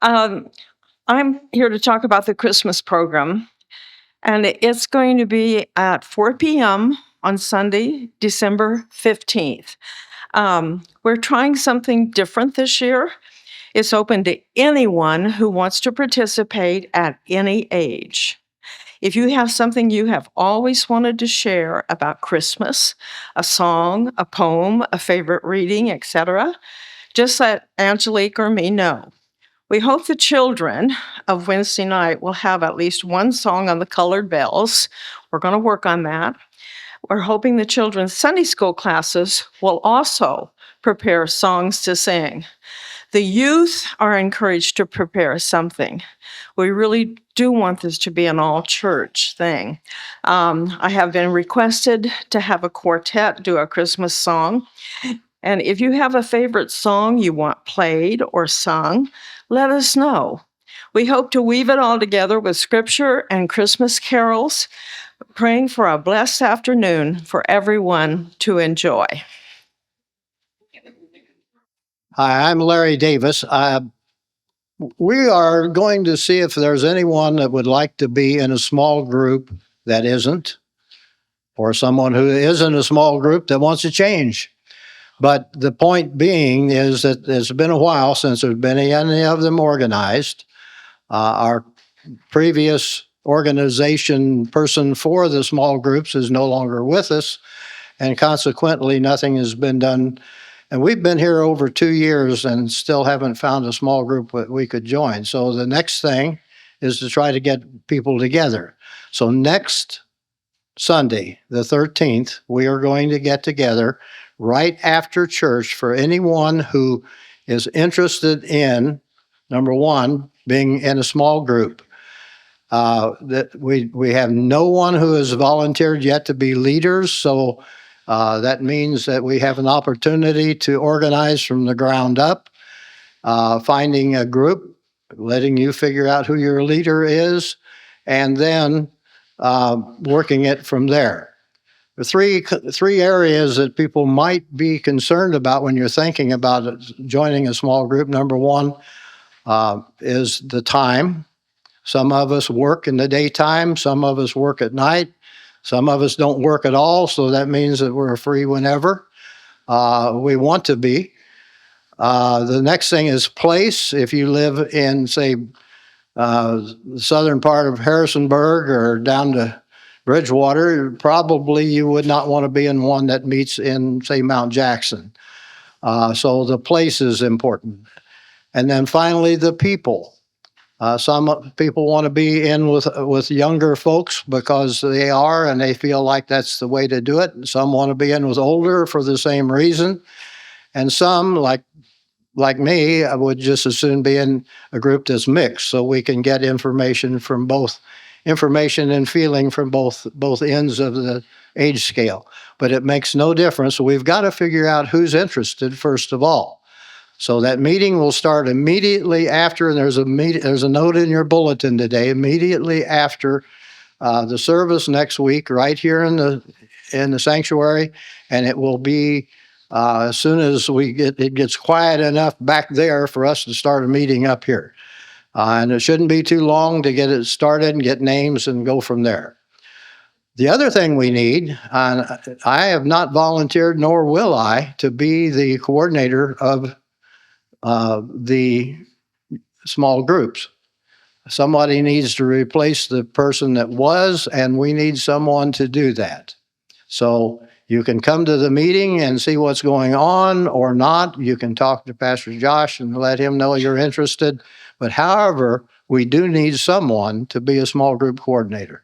Um, I'm here to talk about the Christmas program, and it's going to be at 4 p.m. on Sunday, December 15th. We're trying something different this year. It's open to anyone who wants to participate at any age. If you have something you have always wanted to share about Christmas, a song, a poem, a favorite reading, etc., just let Angelique or me know. We hope the children of Wednesday night will have at least one song on the colored bells. We're going to work on that. We're hoping the children's Sunday school classes will also prepare songs to sing. The youth are encouraged to prepare something. We really do want this to be an all-church thing. I have been requested to have a quartet do a Christmas song. And if you have a favorite song you want played or sung, let us know. We hope to weave it all together with scripture and Christmas carols, praying for a blessed afternoon for everyone to enjoy. Hi, I'm Larry Davis. We are going to see if there's anyone that would like to be in a small group that isn't, or someone who is in a small group that wants to change. But the point being is that it's been a while since there's been any of them organized. Our previous organization person for the small groups is no longer with us, and consequently, nothing has been done. And we've been here over 2 years and still haven't found a small group that we could join. So the next thing is to try to get people together. So next Sunday, the 13th, we are going to get together right after church for anyone who is interested in, number one, being in a small group. That we have no one who has volunteered yet to be leaders, so that means that we have an opportunity to organize from the ground up, finding a group, letting you figure out who your leader is, and then working it from there. The three areas that people might be concerned about when you're thinking about joining a small group. Number one is the time. Some of us work in the daytime, some of us work at night, some of us don't work at all, so that means that we're free whenever we want to be. The next thing is place. If you live in, say, the southern part of Harrisonburg or down to Bridgewater, probably you would not want to be in one that meets in, say, Mount Jackson. So the place is important. And then finally, the people. Some people want to be in with younger folks because they are and they feel like that's the way to do it. Some want to be in with older for the same reason. And some, like me, I would just as soon be in a group that's mixed so we can get information and feeling from both ends of the age scale. But it makes no difference. We've got to figure out who's interested first of all. So that meeting will start immediately after, and there's a note in your bulletin today, immediately after the service next week, right here in the sanctuary, and it will be as soon as it gets quiet enough back there for us to start a meeting up here. And it shouldn't be too long to get it started and get names and go from there. The other thing we need, I have not volunteered, nor will I, to be the coordinator of the small groups. Somebody needs to replace the person that was, and we need someone to do that. So you can come to the meeting and see what's going on or not. You can talk to Pastor Josh and let him know you're interested. But however, we do need someone to be a small group coordinator.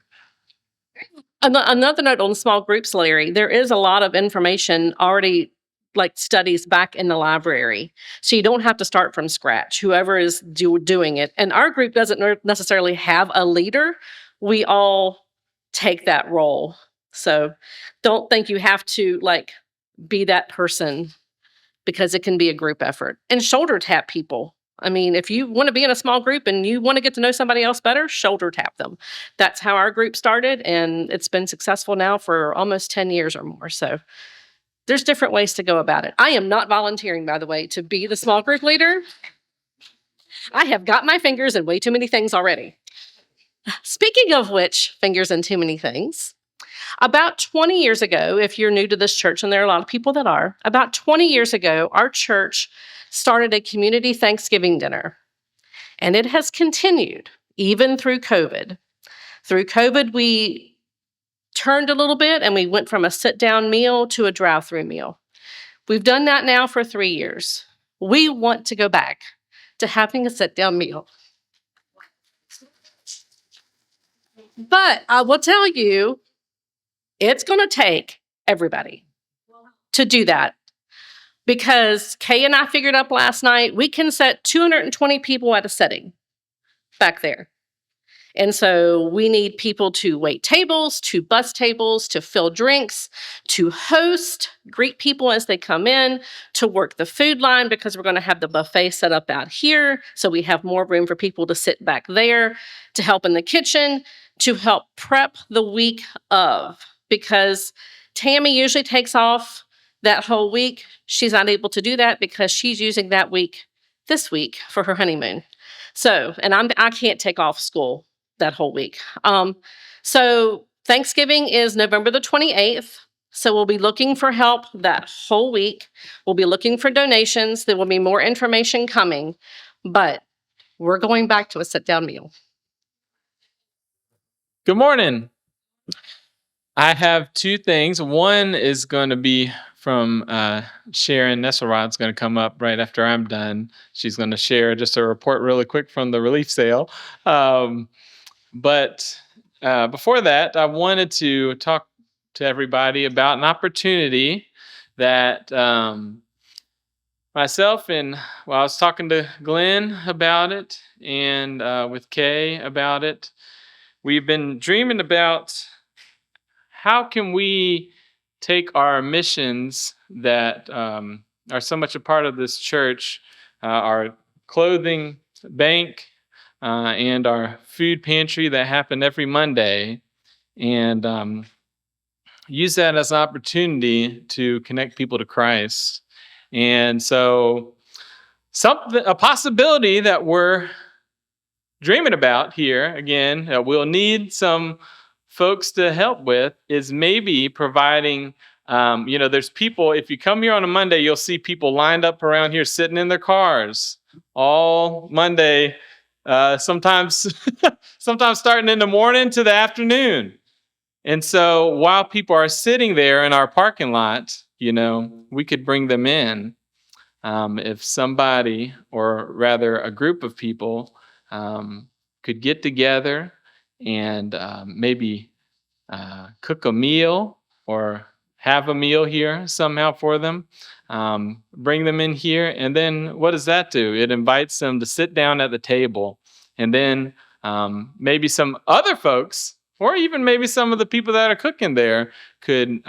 Another note on small groups, Larry, there is a lot of information already, like studies back in the library. So you don't have to start from scratch, whoever is doing it. And our group doesn't necessarily have a leader. We all take that role. So don't think you have to be that person, because it can be a group effort. And shoulder tap people. I mean, if you want to be in a small group and you want to get to know somebody else better, shoulder tap them. That's how our group started, and it's been successful now for almost 10 years or more. So there's different ways to go about it. I am not volunteering, by the way, to be the small group leader. I have got my fingers in way too many things already. Speaking of which, fingers in too many things, about 20 years ago, if you're new to this church, and there are a lot of people that are, about 20 years ago, our church started a community Thanksgiving dinner. And it has continued even through COVID. Through COVID, we turned a little bit and we went from a sit-down meal to a drive-through meal. We've done that now for 3 years. We want to go back to having a sit-down meal. But I will tell you, it's going to take everybody to do that. Because Kay and I figured up last night, we can set 220 people at a setting back there. And so we need people to wait tables, to bus tables, to fill drinks, to host, greet people as they come in, to work the food line because we're going to have the buffet set up out here. So we have more room for people to sit back there, to help in the kitchen, to help prep the week of. Because Tammy usually takes off that whole week. She's not able to do that because she's using that week this week for her honeymoon. So, and I can't take off school that whole week. So Thanksgiving is November the 28th. So we'll be looking for help that whole week. We'll be looking for donations. There will be more information coming, but we're going back to a sit-down meal. Good morning. I have two things. One is going to be from Sharon Nesselrod's going to come up right after I'm done. She's going to share just a report really quick from the relief sale. But before that, I wanted to talk to everybody about an opportunity that myself and, I was talking to Glenn about it and with Kay about it. We've been dreaming about how can we take our missions that are so much a part of this church, our clothing bank, and our food pantry that happen every Monday, and use that as an opportunity to connect people to Christ. And so a possibility that we're dreaming about here, again, we'll need some folks to help with, is maybe providing, there's people, if you come here on a Monday, you'll see people lined up around here sitting in their cars all Monday, sometimes starting in the morning to the afternoon. And so while people are sitting there in our parking lot, we could bring them in. If somebody, or rather a group of people, could get together and maybe cook a meal or have a meal here somehow for them, bring them in here, and then what does that do? It invites them to sit down at the table, and then maybe some other folks, or even maybe some of the people that are cooking there, could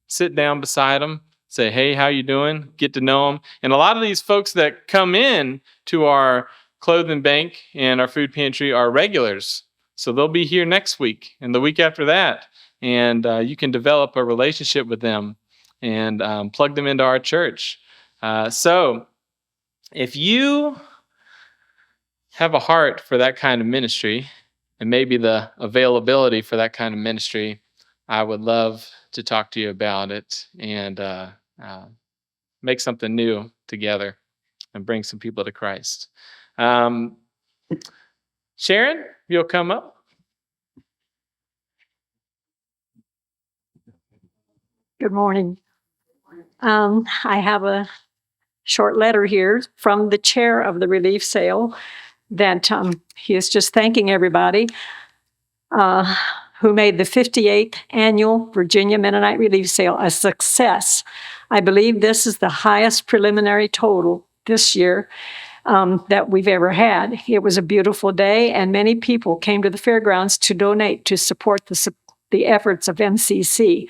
sit down beside them, say, hey, how you doing? Get to know them. And a lot of these folks that come in to our clothing bank and our food pantry are regulars. So they'll be here next week and the week after that. And you can develop a relationship with them and plug them into our church. So if you have a heart for that kind of ministry and maybe the availability for that kind of ministry, I would love to talk to you about it and make something new together and bring some people to Christ. Sharon, you'll come up. Good morning. I have a short letter here from the chair of the relief sale that he is just thanking everybody who made the 58th annual Virginia Mennonite Relief Sale a success. I believe this is the highest preliminary total this year that we've ever had. It was a beautiful day, and many people came to the fairgrounds to donate to support the efforts of MCC.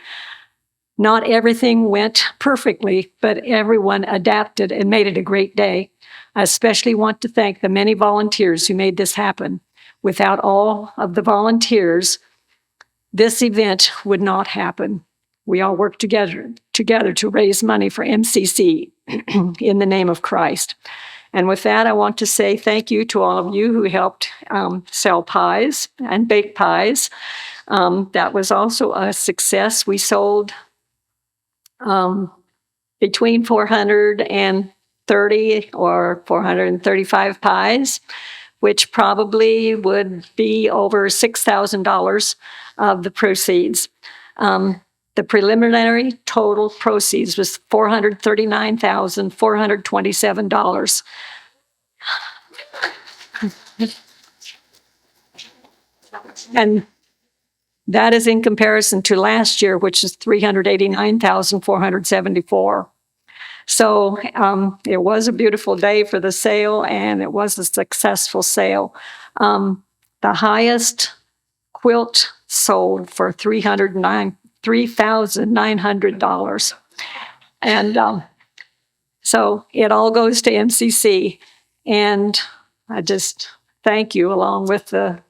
Not everything went perfectly, but everyone adapted and made it a great day. I especially want to thank the many volunteers who made this happen. Without all of the volunteers, this event would not happen. We all worked together to raise money for MCC in the name of Christ. And with that, I want to say thank you to all of you who helped sell pies and bake pies. That was also a success. We sold between 430 or 435 pies, which probably would be over $6,000 of the proceeds. The preliminary total proceeds was $439,427. And that is in comparison to last year, which is $389,474. So it was a beautiful day for the sale, and it was a successful sale. The highest quilt sold for $3,900. And so it all goes to MCC. And I just thank you, along with the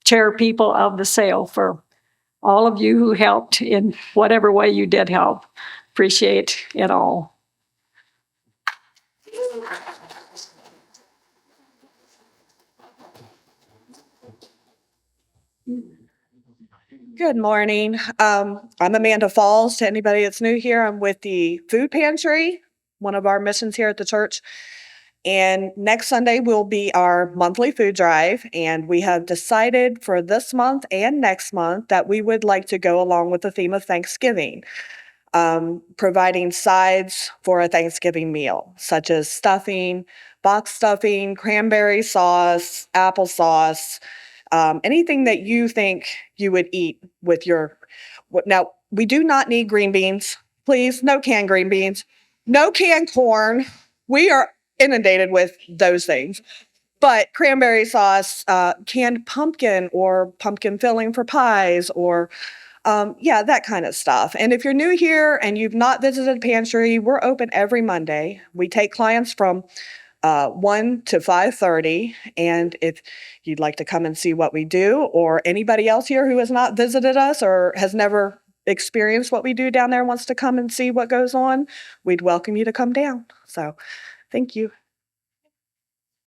chair people of the sale, for all of you who helped in whatever way you did help. Appreciate it all. Good morning. I'm Amanda Falls. To anybody that's new here, I'm with the food pantry, one of our missions here at the church. And next Sunday will be our monthly food drive. And we have decided for this month and next month that we would like to go along with the theme of Thanksgiving, providing sides for a Thanksgiving meal, such as stuffing, box stuffing, cranberry sauce, applesauce, anything that you think you would eat with your. Now, we do not need green beans. Please, no canned green beans, no canned corn. We are inundated with those things. But cranberry sauce, canned pumpkin or pumpkin filling for pies, or that kind of stuff. And if you're new here and you've not visited Pantry, we're open every Monday. We take clients from 1 to 5:30. And if you'd like to come and see what we do, or anybody else here who has not visited us or has never experienced what we do down there wants to come and see what goes on, we'd welcome you to come down. So thank you.